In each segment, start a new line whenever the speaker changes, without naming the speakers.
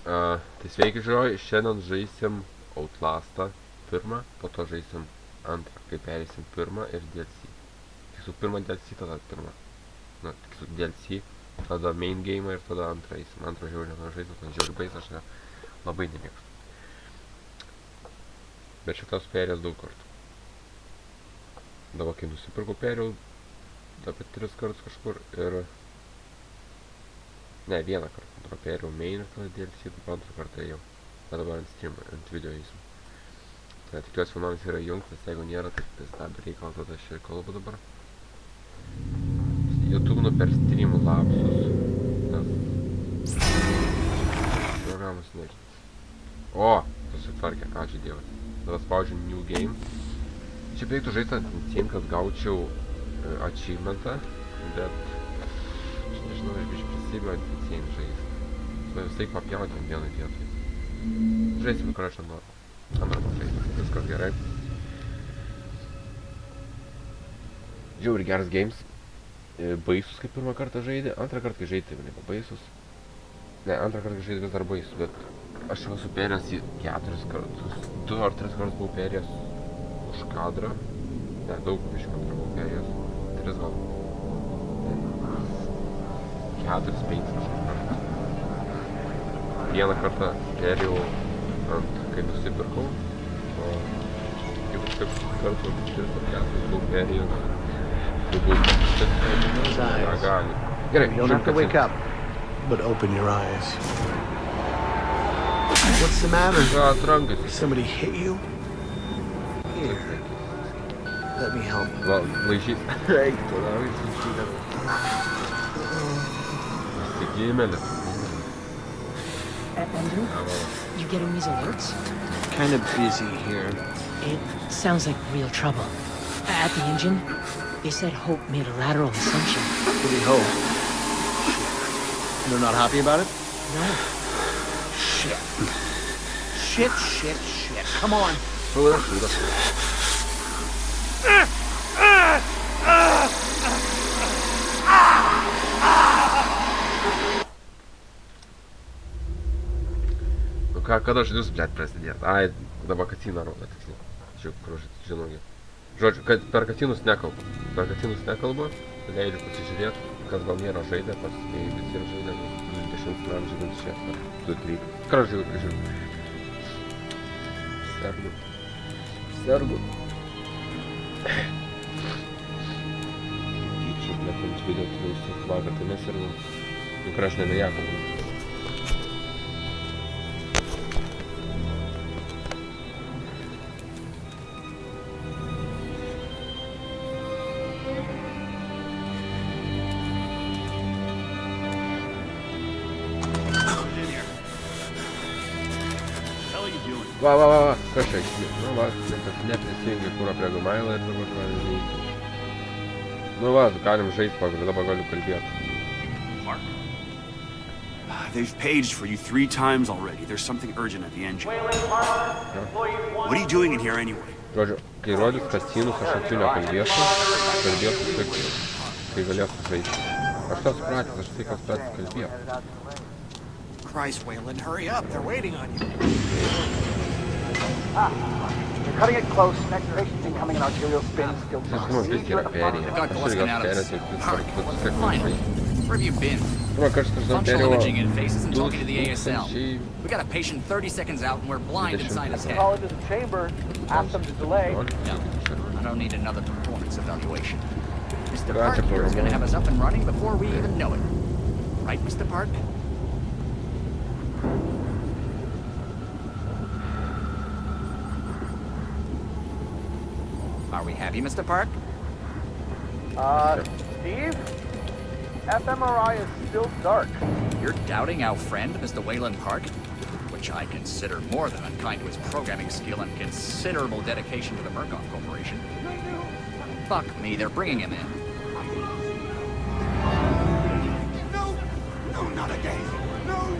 Tai sveiki žiūrovai, šiandien žaisim Outlastą pirmą, po to žaisim antrą, kai perėsim pirmą ir DLC. Tiksliau pirmą DLC, tada pirmą. Na, tiksliau DLC, tada main game ir tada antrą eisim. Antrą žiauriai nenoriu žaisti, man žiauriai bais, aš labai nemėgstu. Bet šitas perėjęs daug kartų. Dabar kai nusipirkau perėjau, apie 3 kartus kažkur ir... Ne, vieną kartą, antrą perėjau main ir tada DLC, dabar antrą kartą ėjau. Bet dabar ant stream, ant video eisim. Tai tikiuosi filmavimas yra įjungtas, jeigu nėra, tai be reikalo tada aš ir kalbu dabar. YouTube per stream lapsus, nes... Programos nežinau. O! Susitvarkė, ačiū Dievas. Tada spaudžiu New Game. Čia reiktų žaisti ant Insane, kad gaučiau achievementą, bet... Aš nežinau, aš biškai prisibiu ant Insane žaisti. Visai papjauti ant vienai vietoj. Žaisim, kur aš noriu. Antrą žaisim, viskas gerai. Žiauri geras games. Baisus, kai pirmą kartą žaidė. Antrą kartą, kai žaidė, tai nebe baisus. Ne, antrą kartą, kai žaidė, vis dar baisus, bet aš jau esu perėjęs į 4 kartus. 2 ar 3 kartus buvau perėjęs už kadrą. Ne, daug iš kadrą buvau perėjęs. 3 gal. 4-5 kažkur kartą. Vieną kartą perėjau ant, kai nusipirkau, o jau kažkaip kartų 3 ar 4 buvau perėjęs. Tai buvau negali. Gerai,
you don't have to wake up, but open your eyes. What's the matter? Somebody hit you? Here. Let me help.
Well, laižys. Eik, tu davai sušydė. Įsigymėlė.
Andrew, you getting these alerts?
Kind of busy here.
It sounds like real trouble. At the engine, they said Hope made a lateral ascension.
What do you hope? They're not happy about it?
No.
Shit. Shit. Come on.
Nu ką, kada žodžius, blėt, prasidėt? Ai, dabar katiną rodo, tiksliai. Čia, kur žinau. Žodžiu, kad per katinus nekalbu. Per katinus nekalbu, leidžiu pasižiūrėti, kas gal nėra žaidę, pas jei visi yra žaidę, 20 metų žaidant čia, 2-3. Ką aš žiūriu? Sergu. Tyčia, blėt, ant video turėjau vakar, tai nesergu. Nu, kur aš nebejakalbu. Va, kas čia išmė? Nu va, neprisijungi kūro prie Gumailą ir dabar galim žaisti. Nu va, galim žaisti, pagaliau dabar galiu kalbėti.
Mark? They've paged for you 3 times already. There's something urgent at the engine. What are you doing in here anyway?
Žodžiu, kai rodys kacinus, aš ant jų nekalbėsiu, kalbėsiu tik, kai galėsiu žaisti. Aš tą supratęs, aš tai kas pats kalbėsiu.
Christ, Wayland, hurry up. They're waiting on you.
You're cutting it close. Next patient's incoming and arterial spin still
Žinoma, vis yra perėję.
Got
Aš irgi
Gluskin out of
perėjęs,
this.
tai
Park,
vis tiek
finally.
žaisti.
Where have you been?
Žinoma, kažkas žinau
Functional
perėjo
imaging in faces and talking to the ASL.
2000...
We got a patient 30 seconds out and we're blind inside his head.
call into the chamber. Ask them to delay.
No, I don't need another performance evaluation. Mr.
Gotcha,
Park here is going to
Paul.
have us up and running before we even know it. Right, Mr. Park? Are we happy, Mr. Park?
Steve? fMRI is still dark.
You're doubting our friend, Mr. Wayland Park? Which I consider more than unkind to his programming skill and considerable dedication to the Murkoff Corporation. Fuck me, they're bringing him in.
No, not again. No.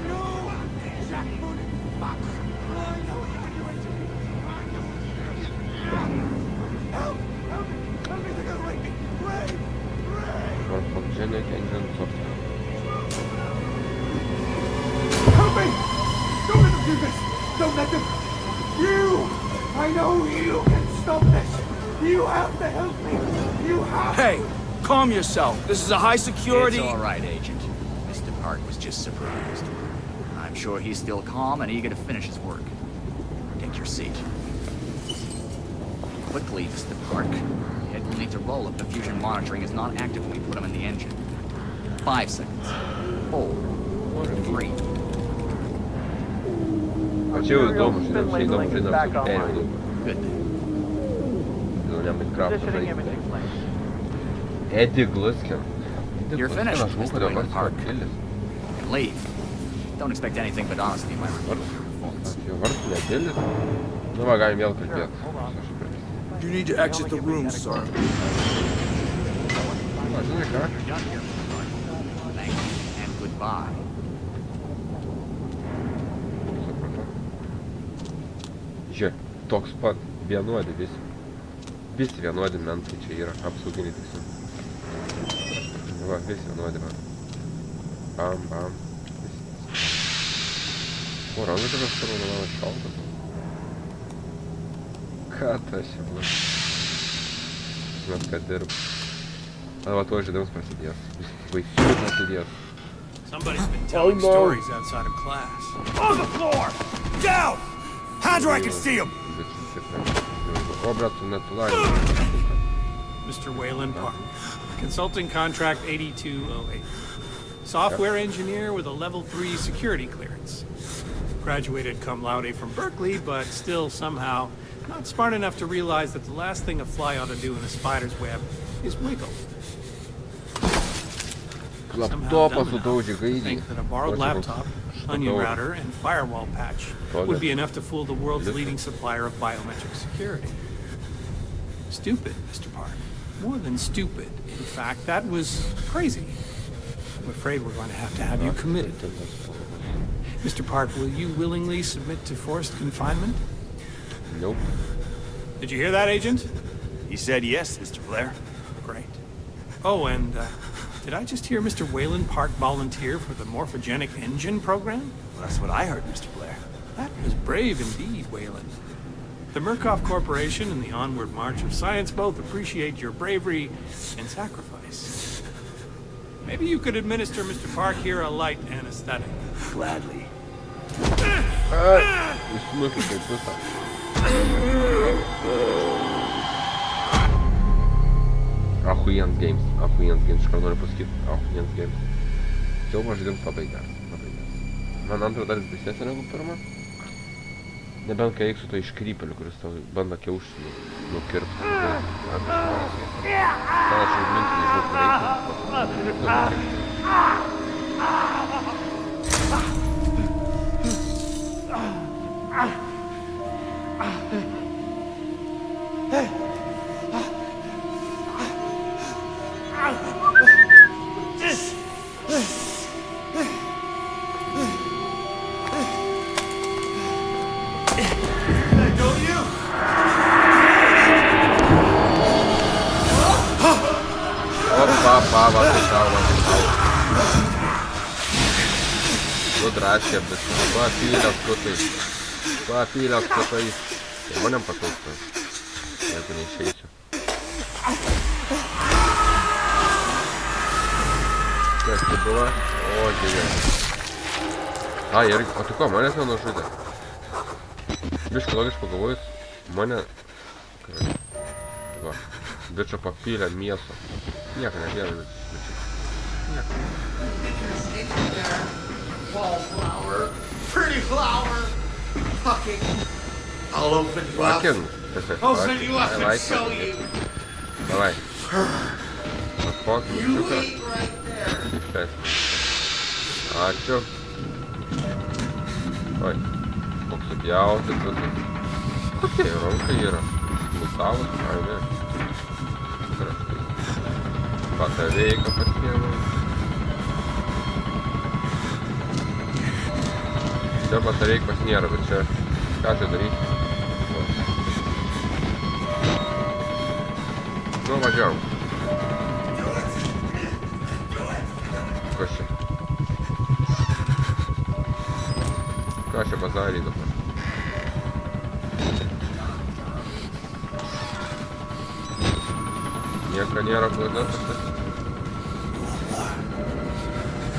Orphan Engine software.
Help me! do this! Don't let them... You! I know you can stop this! You have to help me! You have...
Hey, calm yourself. This is a high security...
It's all right, Agent. Mr. Park was just surprised. I'm sure he's still calm and eager to finish his work. Take your seat. Quickly, Mr. Park. Head will need to roll if the fusion monitoring is not active when we put him in the engine. 5 seconds. 4. 3.
Faceva il dopo, ci dopo, ci dopo,
Back
ci
online.
dopo.
Good.
Dobbiamo il craft
Positioning imaging plane.
Eddie Gluskin.
You're finished, Mr. Wayland Park.
Park.
You can leave. Don't expect anything but honesty in my review of your performance.
Vartų nedėlis. Nu va, galim vėl kalbėti.
You need to exit the room, sir.
Va, žinai ką?
You're done here, Mr. Park. Thank you and goodbye.
Supratau. Žiūrėk, toks pat vienodi visi. Visi vienodi mentai čia yra, apsauginiai tikslai. Va, visi vienodi man. Bam, bam. O, rangai tokios raudonas šaltas. Ką tas čia bus? Mes ką dirb. Va, tuo žaidimas prasidės. Vaikščiai prasidės.
Somebody's been telling stories outside of class. On the floor! Down! Hands where I can see him!
O, brat, tu net laimė.
Mr. Wayland Park, consulting contract 8208. Software engineer with a level 3 security clearance. Graduated cum laude from Berkeley, but still somehow not smart enough to realize that the last thing a fly ought to do in a spider's web is wiggle.
Laptopą sudaužė gaidį.
Think that a borrowed laptop, onion router, and firewall patch would be enough to fool the world's leading supplier of biometric security. Stupid, Mr. Park. More than stupid. In fact, that was crazy. I'm afraid we're going to have you committed. Mr. Park, will you willingly submit to forced confinement?
Nope.
Did you hear that, Agent?
He said yes, Mr. Blair.
Great. Oh, and did I just hear Mr. Wayland Park volunteer for the morphogenic engine program?
Well, that's what I heard, Mr. Blair.
That was brave indeed, Wayland. The Murkoff Corporation and the Onward March of Science both appreciate your bravery and sacrifice. Maybe you could administer Mr. Park here a light anesthetic.
Gladly.
Išsmukė kaip visą. Ahujens games, iš ką noriu pasakyti, Ahujens games. Filmo žaidimas labai geras. Man antra dalis baisesnė negu pirma. Nebent kai eik su to iškrypeliu, kuris tau bando kiaušinį nukirpti. Ten aš užminti, nežinau, kur eiti. Va, tau. Nudraskė, bet papylės kutais. Ir manėm pataustas, jeigu neišeisiu. Kas tai buvo? O, dėlė. A, ir, o tu ko, manęs nenužudė? Biškai logiškai pagalvojus, mane... Va, bičio papylė mėso. Nieko nebėra, bičio. Nieko.
Wallflower. Pretty flower. Fucking. I'll open you up.
Fucking.
I'll send you up and show you.
Давай.
You eat right there.
Ačiū. Oi. Koks supjautas visas. Kokia ranka yra? Nusavus? Ai, ne. Pataveiką pasiėmė. Čia batareikos nėra, bet čia ką čia daryti? Nu, važiavam. Kas čia? Ką čia bazarį dabar? Nieko nėra klaida pasakyti.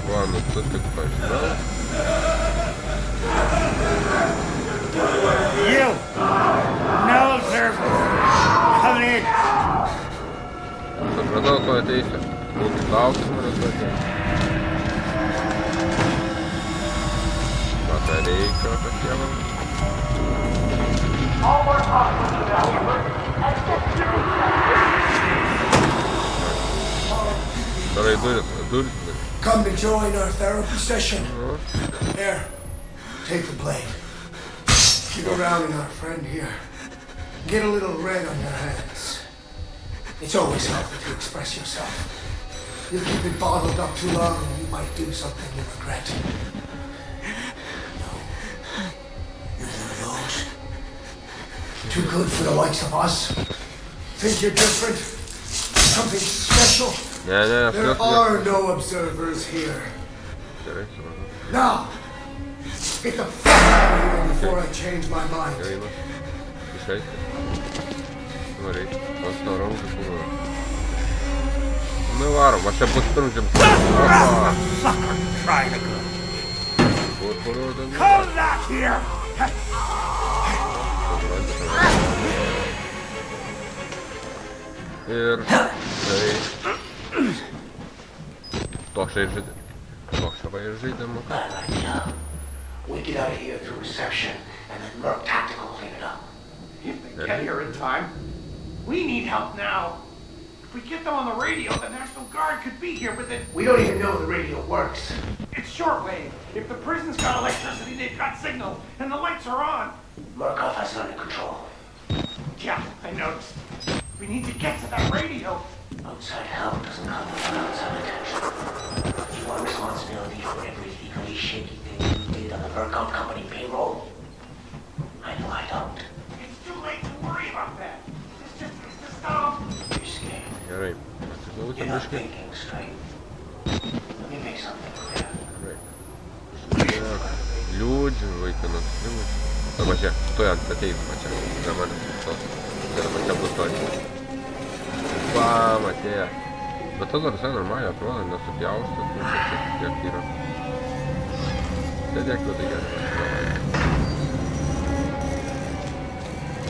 Va, nu tu tik pažinau.
You! No, sir! Come in!
Supratau, ko ateisiu. Būkit klausimų ir atvažiuoju. Batareika pasiemam. Darai duris.
Come to join our therapy session. There, take the blade. Get around in our friend here. Get a little red on your hands. It's always healthy to express yourself. You keep it bottled up too long and you might do something you regret. No. You're one of those. Too good for the likes of us. Think you're different? Something special? There are no observers here. Now, get the fuck out of here before I change my mind.
Nu varom, aš čia pasprūdžiam.
Come back here!
Ir tai... Toks čia ir žaidimo.
We get out of here through reception, and then Merc Tactical clean it up.
If they get here in time. We need help now. If we get them on the radio, the National Guard could be here with it.
We don't even know the radio works.
It's shortwave. If the prison's got electricity, they've got signal, and the lights are on.
Murkoff has it under control.
Yeah, I noticed. We need to get to that radio.
Outside help doesn't come without outside attention. You want responsibility for every legally shaky thing you did on the Murkoff Company payroll? I know I don't.
It's too late to worry about that. It's to stop.
You're scared.
Gerai,
You're not
atsiklausėm.
thinking straight. Let me make something clear.
Liūdžiu, vaikinas, liūdžiu. Arba čia, tu ant ateis, čia, prie manęs sustos. Tai yra pačia plutoniai. Bam, atėjo. Bet tas dar visai normaliai atrodo, nesupjaustas, kiek yra. Sėdėk, tu tai gerai.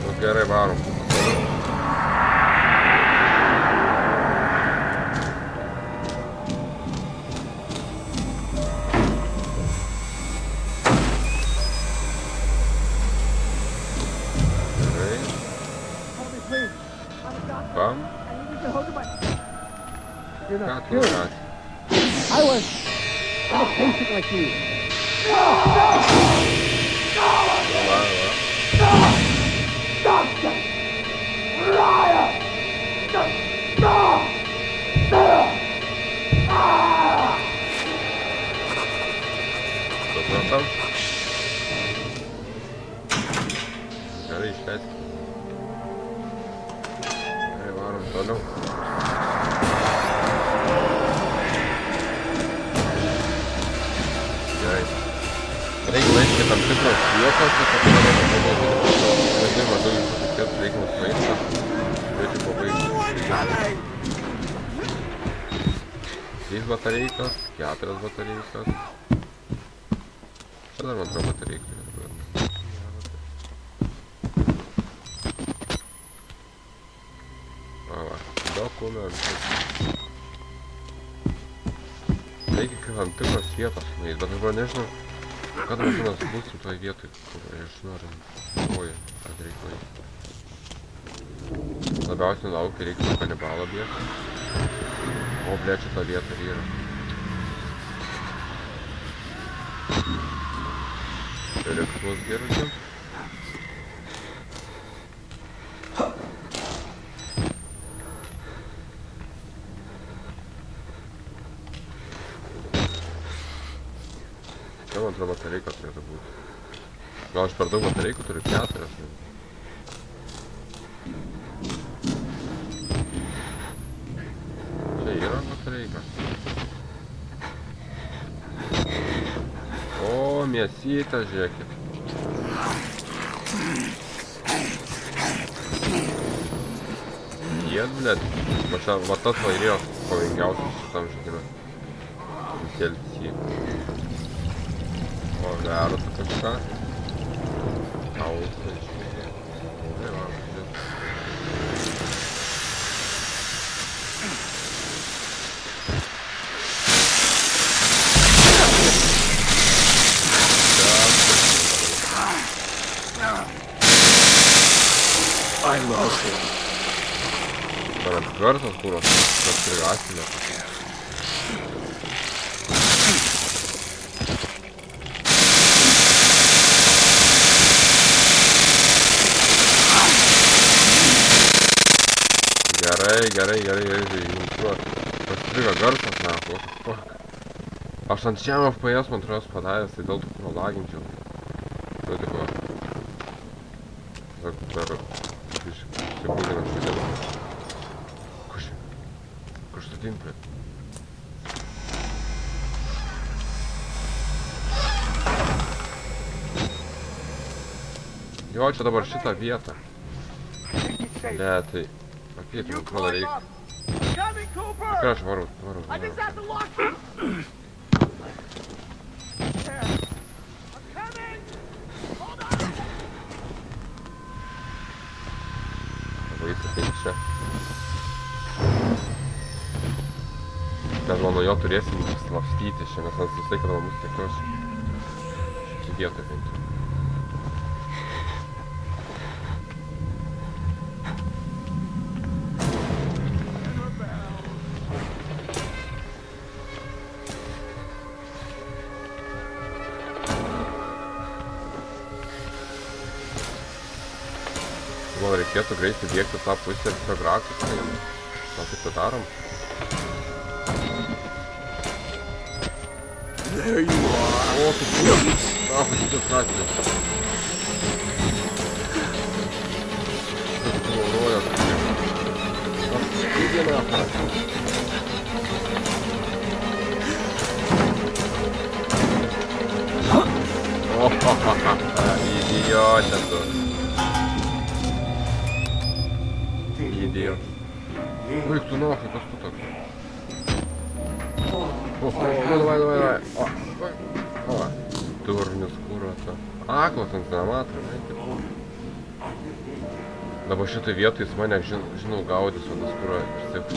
Nu gerai, varom. Bam.
You're
Ką
not
tu
curious.
rašai?
I'm a patient like you.
Supratau? Gerai, išleisk. Gerai, varom toliau. Gerai. Reikia laikyti tam tikros vietos, kad žaidimą daug išsikėtų reikiamus maistas. Reikia pabaigti. 3 batareikas, 4 batareikas. Čia dar man atrodo batareikai. Va, dokumentai. Reikia tam tikros vietos nueiti, bet dabar nežinau, kada mes būsim toj vietoj, kur aš noriu koją reikalai. Labiausiai laukia reikia kanibalo bėgti. O, ble, čia ta vieta ir yra. Elektrus girdim. Čia man atrodo batareika turėtų būti. Gal aš per daug batareikų turiu 4. Čia yra batareika. O, mėsytė, žiūrėkit. Jėd, blėt. Va tas vairėjo pavojingiausias šitam žaidime. DLC. O geras kažką. Ausai išmėgė. Tai va, žiūrėt.
I love him.
Dar aptvertas kūros, tas prigasilė. Gerai, pastriga garsas, na, what the fuck. Aš ant šiam FPS man atrodo padaręs, tai dėl tų prolaginčiau. Tai tipo... Dar... Sekundinę žaidimą. Kur statint, blėt? Jo, čia dabar šitą vietą. Ne, tai... Apėti, man atrodo, reikia. Ką aš varau. Labai įsakyti čia. Mes nuo jo turėsim slapstyti čia, nes mes visai kada mus tikios. Šitį vietą bent. Man reikėtų greitai bėgti tą pusę ir tiesiog raktus paėmė. Ką taip tai darom?
There you are.
O, kaip būna. Na, pasitis raktis. Kaip suvalrojo. Kaip vieną apratį. O, idiotė tu. Idiot. Baig tu nafai, kas tu toks? O, davai. O, turnis kurata. Aklas ant cinematrą, ne? Dabar šitai vietoj jis mane, žinau, gaudys, o tas kurą išsips.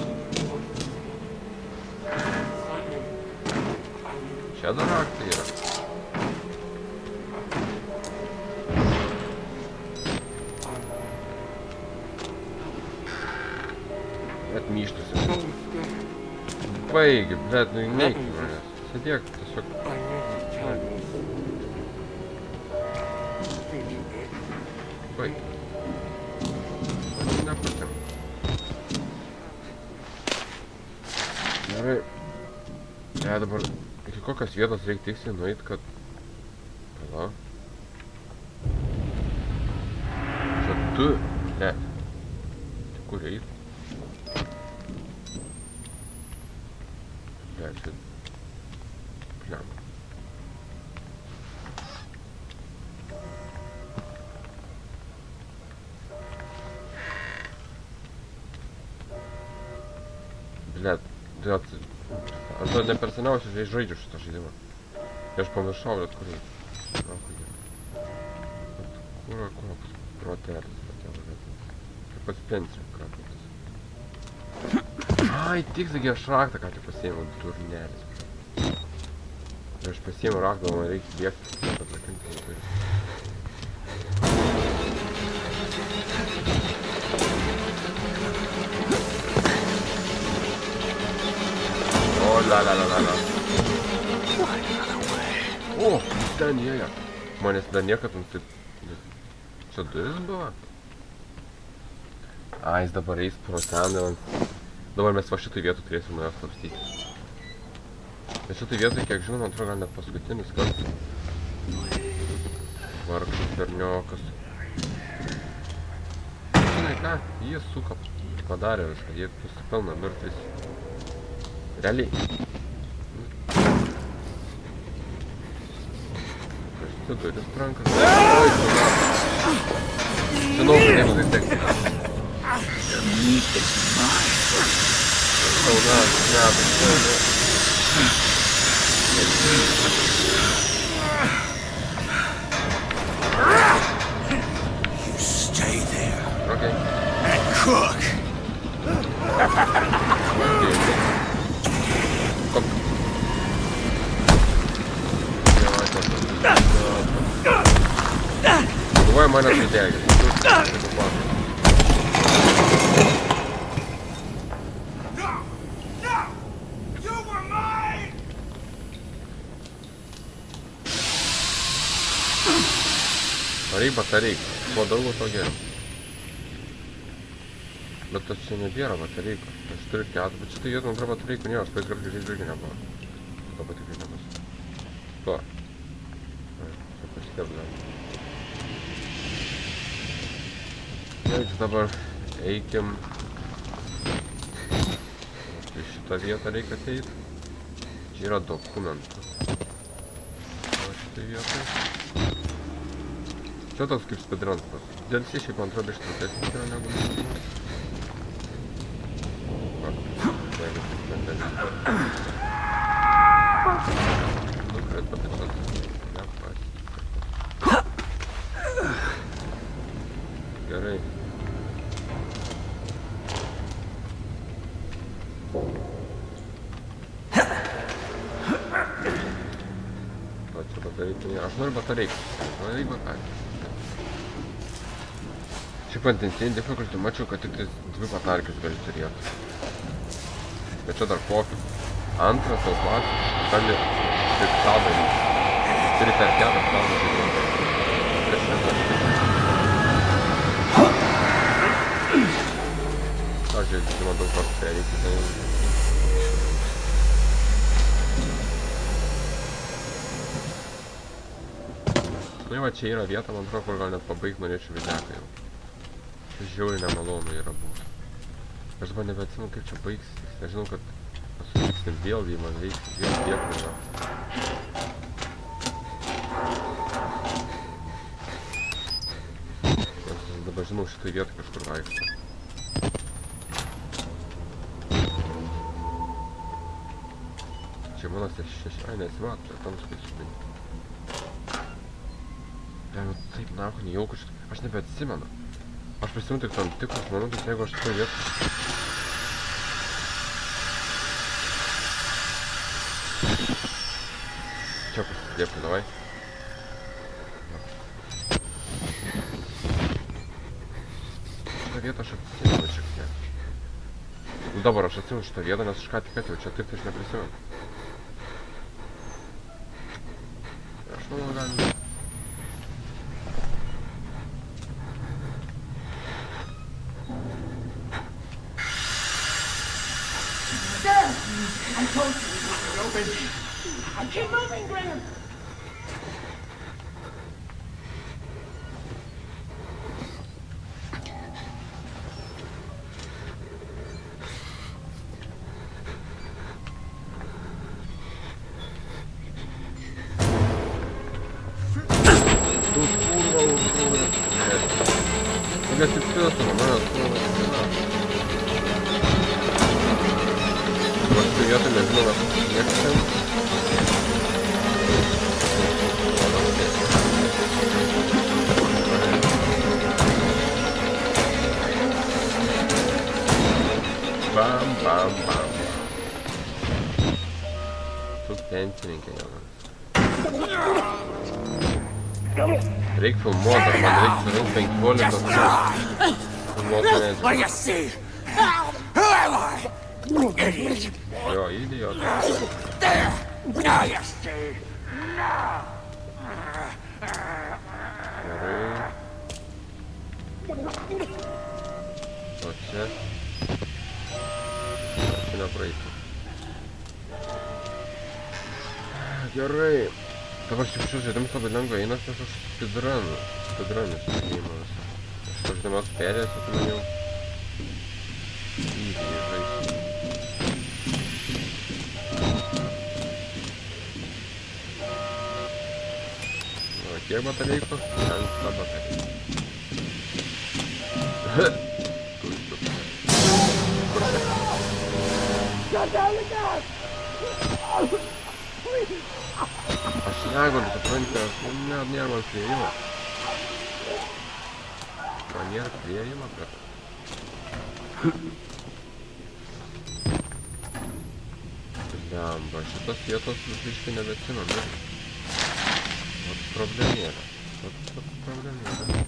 Čia dar raktai yra. Atmyštusi. Baigi, blėt, nu neiki manęs. Sėdėk, tiesiog... Baigi. Nepatim. Gerai. Dabar iki kokios vietos reikia tiksliai nueit, kad... Pala. Čia tu... Ne. Tai kur eit? Čia... Pliam. Blet, aš dar ne per seniausiai žaidžiu šitą žaidimą. Aš pamiršau, bet kur... Kur protelis, kaip pats pensijų krakotis. Ai, tiksliai aš raktą ką tik pasiėmiau, durnelis. Ir aš pasiėmiau raktą, man reikia bėgti, kad atrakinti labai. O, la. O, ten jėja. Manęs dar niekad taip... Čia duris buvo? A, jis dabar eis pro ten ir... Dabar mes va šitoj vietų turėsim nuo jos slapstyti. Bet šitoj vietoj, kiek žinom, man atrodo, gal net paskutinis kartas. Vargšas berniokas. Žinai ką, jis suka padarė viską, jie nusipelno mirtis. Realiai. tu duris rankas. Oi, žinau, kad jeigu tai tekti. Sauna,
You stay there
Okay.
and cook.
Kom. Давай мене сидять.
You were mine!
Varyk batareika. Kuo daugiau, to geriau. Bet tas čia nebėra batareika. Aš turiu 4, bet šitą vietą antrą batareiką nėra. Aš praeis kartą žaidžiu irgi nebuvo. To patikrai nebus. To. Čia pasitėblė. Tai dabar eikim. Į šitą vietą reikia ateit. Čia yra dokumentas. O šitą vietą. Čia toks kaip speedrunas. DLC šiaip man atrodo ištrūkesnis yra negu žaidimas. Nukret patikslas. Gerai. Va, čia batareikai. Aš noriu batareiką. Varyk batareiką. Šiaip ant Insane Difficulty mačiau, kad tik 2 batarkius gali turėti. Bet čia dar kokiu. Antras automatas gali tik tą daryti. Turi per 4 tą daryti. Aš žinoma daug kartų pereiti. Tai va čia yra vieta, man atrodo, kur gal net pabaigt norėčiau videką jau. Čia žiauriai nemalonu yra buvo. Aš dabar nebeatsimenu, kaip čia baigsis. Aš žinau, kad pasuvyksim vėl jį man veiks, vėl tiekime. Aš dabar žinau šitą vietą kažkur vaikštą. Čia mano 6, ai nesimato, čia tam skaičiai. Nu taip, nahu, nejauku šitą. Aš nebeatsimenu. Aš prisimenu tik tam tikrus momentus, jeigu aš šitoj vietoj. Čia pasidėpti, davai. Šitą vietą aš atsimenu šiek tiek. Nu dabar aš atsimenu šitą vietą, nes aš ką tik atėjau, čia taip tai aš neprisimenu. Aš manau, galim.
I told you it would open. I keep moving, Graham.
Тут kurwa urwę. Ja się przyniosłem, no Właściwie ja tym jedyną nie chcę. Bam, bam, bam. Tu pięknie Reik filmuota, man reikia surinkti 15 filmuotų
What do you see? Who am I? Idiot.
Jo, idiotas.
There. Now you see.
Gerai. O čia. Čia nepraeiti. Gerai. Dabar šitas žaidimas labai lengvai einas, nes aš speedrunis žaidimas. Šitas žaidimas perėjęs, tai man jau easy žaisti. kiek batareikų? 5 batareikų. Aš negaliu, supranti, nėra man priėjimo. Man nėra priėjimo, bet... Lemba, šitas vietos biškai nebeatsimenu. Vat problemėlė. Vat problemėlė.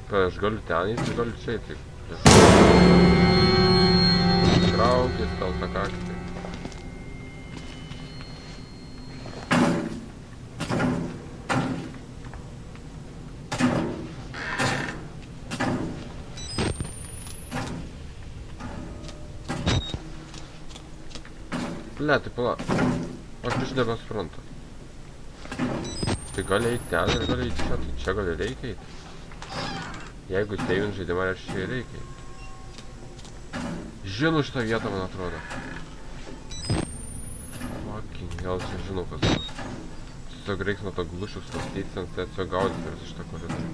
Ką, aš galiu ten eiti, galiu čia eiti. Traukis, kalta kaktį. Ble, tai pala. Aš iš nebesuprantu. Tai gali eiti ten ir gali eiti čia, tai čia gali reikia eiti. Jeigu seivint žaidimą, aš čia ir reikia eiti. Žinau šitą vietą, man atrodo. Fucking hell, čia žinau, kas bus. Tiesiog reiks nuo to glušių slapstyti, ant tiesiog gaudyti per šitą koridorių.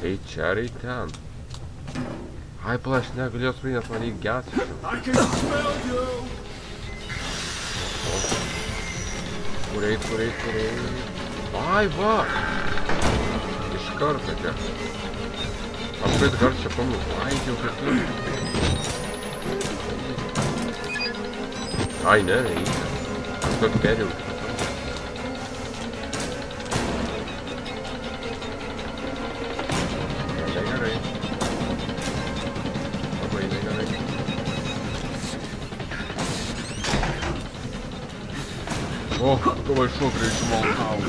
Ei čia, ar ei ten? Ai, pala, aš negalėjau sprinti, nes man reikia gęsti. Kur eit? Ai, va! Iš karto čia. Apskait gar čia pamus. Ai, jau kaip tu. Ai, ne, reikia. Aš tokį perėjau. Negerai. Labai negerai. O, davai šuo greičiu malkau.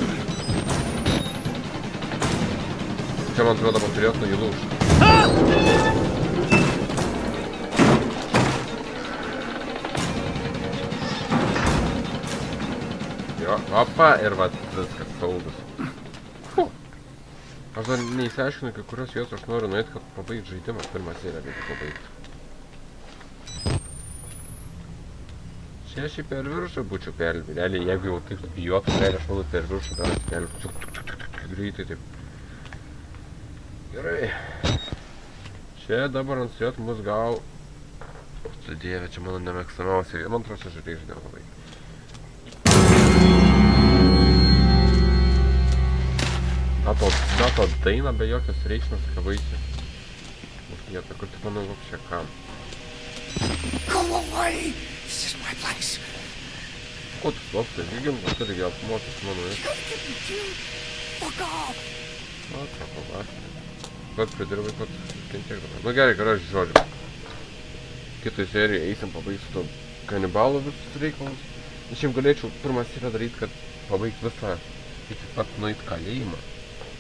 Čia man atrodo paturėt nuo įlūžti. Jo, opa, ir vat viskas saugus. Aš dar neįsiaiškinu, kai kurios vietos aš noriu nueiti, kad pabaigti žaidimą. Pirmą seriją reikia pabaigti. Čia aš per viršų būčiau perlipti. Realiai, jeigu jau taip bijotų, realiai aš manau per viršų dar aš perlipti. Greitai taip. Gerai. Čia dabar ant sėt mus gal... Tu dieve, čia mano nemėgstamiausia. Man atrodo, čia žaidėjai žaidėjau pabaigti. Na to daina be jokios reikšmės tokia baisi. Vieta, kur tik manau vapšė kam.
Go away! This is my place.
Ko tu slaptai, lygim, aš turi gal apmokys mano iš.
Fuck off!
Na, trako vasarį. Pats pridirbai, pats kentiek dabar. Nu gerai, aš žodžiu. Kitoj serijai eisim pabaigti su to kanibalų visus reikalus. Aš šiaip galėčiau pirmą seriją daryti, kad pabaigti visą iki pat nueit kalėjimą.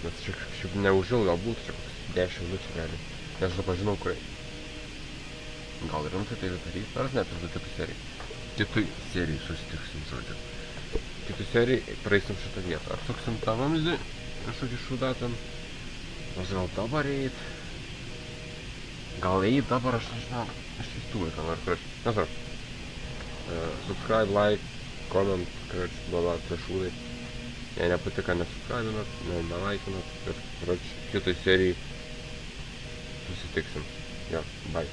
Nes šiaip neužilgo būtų, čia kokius 10 minučių gali. Nes aš pažinau, kur eiti. Gal rimtai tai daryti, ar ne, per kitų serijai. Kitui serijai susitiksim, žodžiu. Kitui serijai praeisim šitą vietą. Atsuksim tą vamzdį, kažkokį šūdą ten. Nors gal dabar eit. Gal eit dabar, aš nežinau. Aš įstūvai, ką noriu, krač. Nesvarbu. Subscribe, like, comment, krač, bla, tie šūdai. Jei nepatiko, nesubscribinat, nelaikinat. Ir, krač, kitoj serijai susitiksim. Jo, bye.